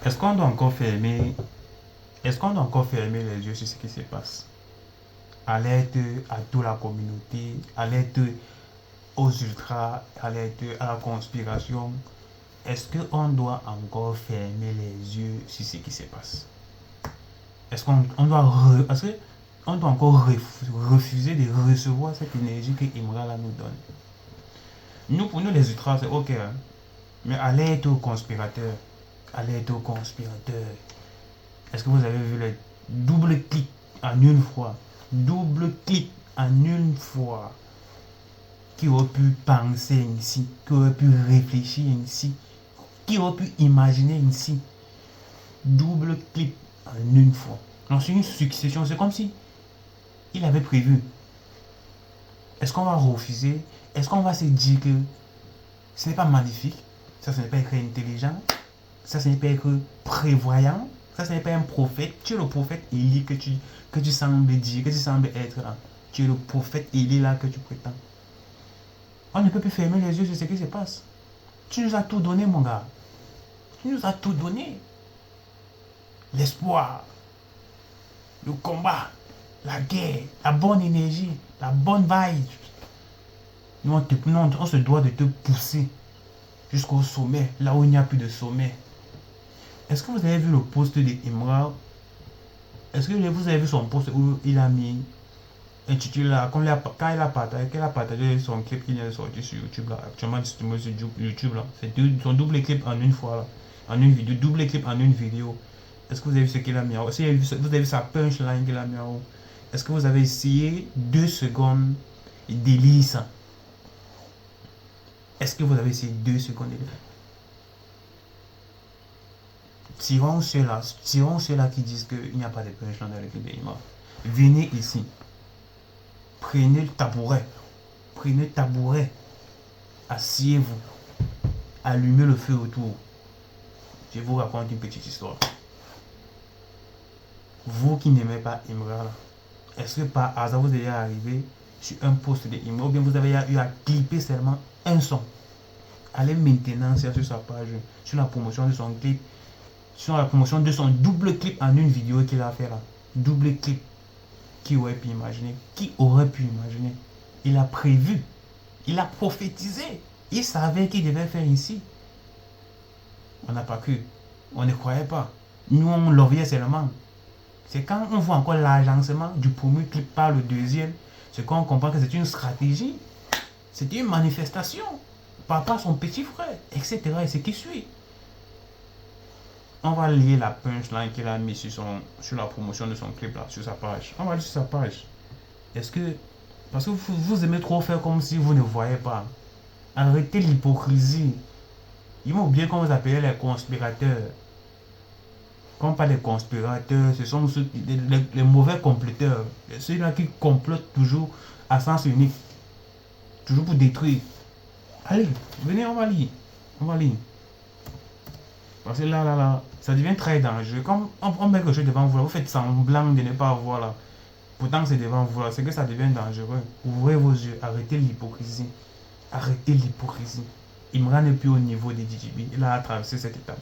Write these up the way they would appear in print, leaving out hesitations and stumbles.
Est-ce qu'on doit encore fermer Est-ce qu'on doit encore fermer les yeux sur ce qui se passe? Alerte à toute la communauté, alerte aux ultras, alerte à la conspiration. Est-ce qu'on doit encore fermer les yeux sur ce qui se passe? Est-ce qu'on doit encore refuser de recevoir cette énergie que Imra là nous donne? Pour nous les ultras, c'est ok, hein? Mais alerte aux conspirateurs. Alerte aux conspirateurs. Est-ce que vous avez vu le double clic en une fois? Double clic en une fois. Qui aurait pu penser ainsi? Qui aurait pu réfléchir ainsi? Qui aurait pu imaginer ainsi? Double clic en une fois. Donc c'est une succession. C'est comme si il avait prévu. Est-ce qu'on va refuser? Est-ce qu'on va se dire que ce n'est pas magnifique? Ça, ce n'est pas être intelligent. Ça, ce n'est pas être prévoyant. Ça, ce n'est pas un prophète. Tu es le prophète Élie que tu sembles dire, que tu sembles être là. Tu es le prophète Élie là que tu prétends. On ne peut plus fermer les yeux sur ce qui se passe. Tu nous as tout donné, mon gars. Tu nous as tout donné. L'espoir, le combat, la guerre, la bonne énergie, la bonne vibe. Nous, on se doit de te pousser jusqu'au sommet, là où il n'y a plus de sommet. Est-ce que vous avez vu le post de Imra? Est-ce que vous avez vu son post où il a mis intitulé là, quand il a partagé son clip qu'il vient de sortir sur YouTube là, actuellement distribué sur YouTube là, c'est son double clip en une fois là, en une vidéo, double clip en une vidéo. Est-ce que vous avez vu ce qu'il a mis en haut? Est-ce que vous avez vu sa punchline qu'il a mis en haut? Est-ce que vous avez essayé 2 secondes d'hélice? Est-ce que vous avez essayé 2 secondes d'hélice? Tirons ceux-là qui disent qu'il n'y a pas de punchline dans le clip d'Imra. Venez ici. Prenez le tabouret. Asseyez-vous. Allumez le feu autour. Je vous raconte une petite histoire. Vous qui n'aimez pas Imra là, est-ce que par hasard vous êtes arrivé sur un post de Imra ou bien vous avez eu à clipper seulement un son? Allez maintenant sur sa page, sur la promotion de son clip, sur la promotion de son double clip en une vidéo qu'il a fait là. Double clip. Qui aurait pu imaginer? Qui aurait pu imaginer? Il a prévu. Il a prophétisé. Il savait qu'il devait faire ici. On n'a pas cru. On ne croyait pas. Nous, on l'envoyait seulement. C'est quand on voit encore l'agencement du premier clip par le deuxième, c'est quand on comprend que c'est une stratégie. C'est une manifestation. Par rapport à son petit frère, etc. Et ce qui suit. On va lier la punchline qu'il a mis sur la promotion de son clip là, sur sa page. On va aller sur sa page. Est-ce que... Parce que vous aimez trop faire comme si vous ne voyez pas. Arrêtez l'hypocrisie. Ils m'ont oublié qu'on vous appelait les conspirateurs. Quand on parle des conspirateurs, ce sont les mauvais comploteurs. Ceux-là qui complotent toujours à sens unique. Toujours pour détruire. Allez, venez, on va lire. On va lire. Parce que là, ça devient très dangereux. Comme on met quelque chose devant vous, vous faites semblant de ne pas voir là. Pourtant, c'est devant vous là. C'est que ça devient dangereux. Ouvrez vos yeux. Arrêtez l'hypocrisie. Arrêtez l'hypocrisie. Imra n'est plus au niveau des DJB. Il a traversé cette étape.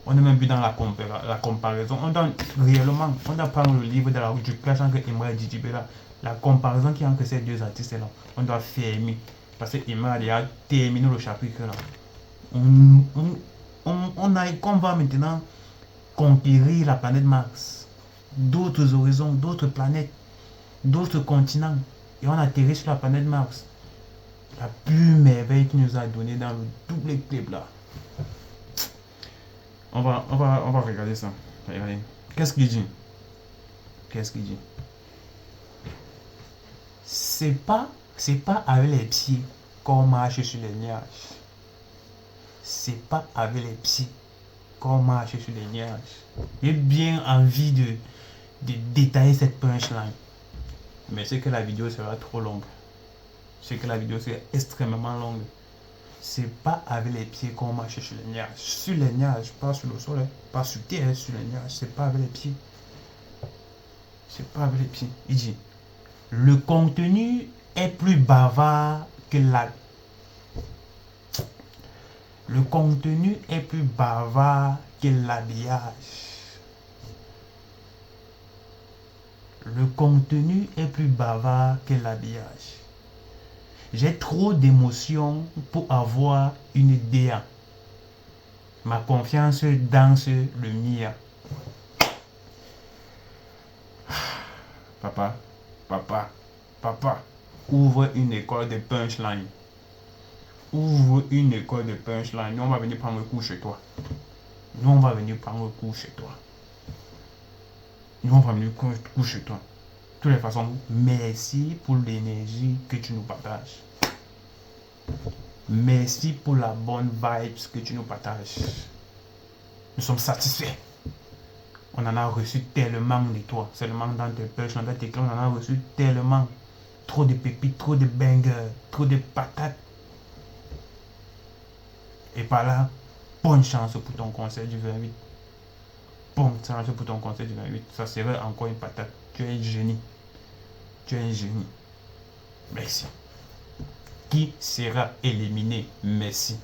On n'est même plus dans la comparaison. On doit réellement, on doit prendre le livre du clash entre Imra et DJB là. La comparaison qu'il y a entre ces deux artistes là. On doit fermer. Parce que Imra a terminé le chapitre là. On va maintenant conquérir la planète Mars, d'autres horizons, d'autres planètes, d'autres continents, et on atterrit sur la planète Mars. La plus merveille qu'il nous a donné dans le double clip là. On va regarder ça. Regardez. Qu'est-ce qu'il dit? C'est pas avec les pieds qu'on marche sur les nuages. C'est pas avec les pieds qu'on marche sur les nuages. J'ai bien envie de détailler cette punchline. Mais c'est que la vidéo sera trop longue. C'est que la vidéo sera extrêmement longue. C'est pas avec les pieds qu'on marche sur les nuages. Sur les nuages, pas sur le soleil, pas sur terre, sur les nuages. C'est pas avec les pieds. C'est pas avec les pieds. Il dit, le contenu est plus bavard que la... Le contenu est plus bavard que l'habillage. Le contenu est plus bavard que l'habillage. J'ai trop d'émotions pour avoir une DA. Ma confiance danse le mien. Papa, papa, ouvre une école de punchline. Ouvre une école de punchline. Nous, on va venir prendre le coup chez toi. Nous, on va venir prendre le coup chez toi. Nous, on va venir prendre le coup chez toi. De toutes les façons, merci pour l'énergie que tu nous partages. Merci pour la bonne vibes que tu nous partages. Nous sommes satisfaits. On en a reçu tellement de toi. Seulement dans tes perches, dans tes clans, on en a reçu tellement. Trop de pépites, trop de bangers, trop de patates. Et par là, bonne chance pour ton concert du 28. Bonne chance pour ton concert du 28. Ça serait encore une patate. Tu es un génie. Tu es un génie. Merci. Qui sera éliminé? Merci.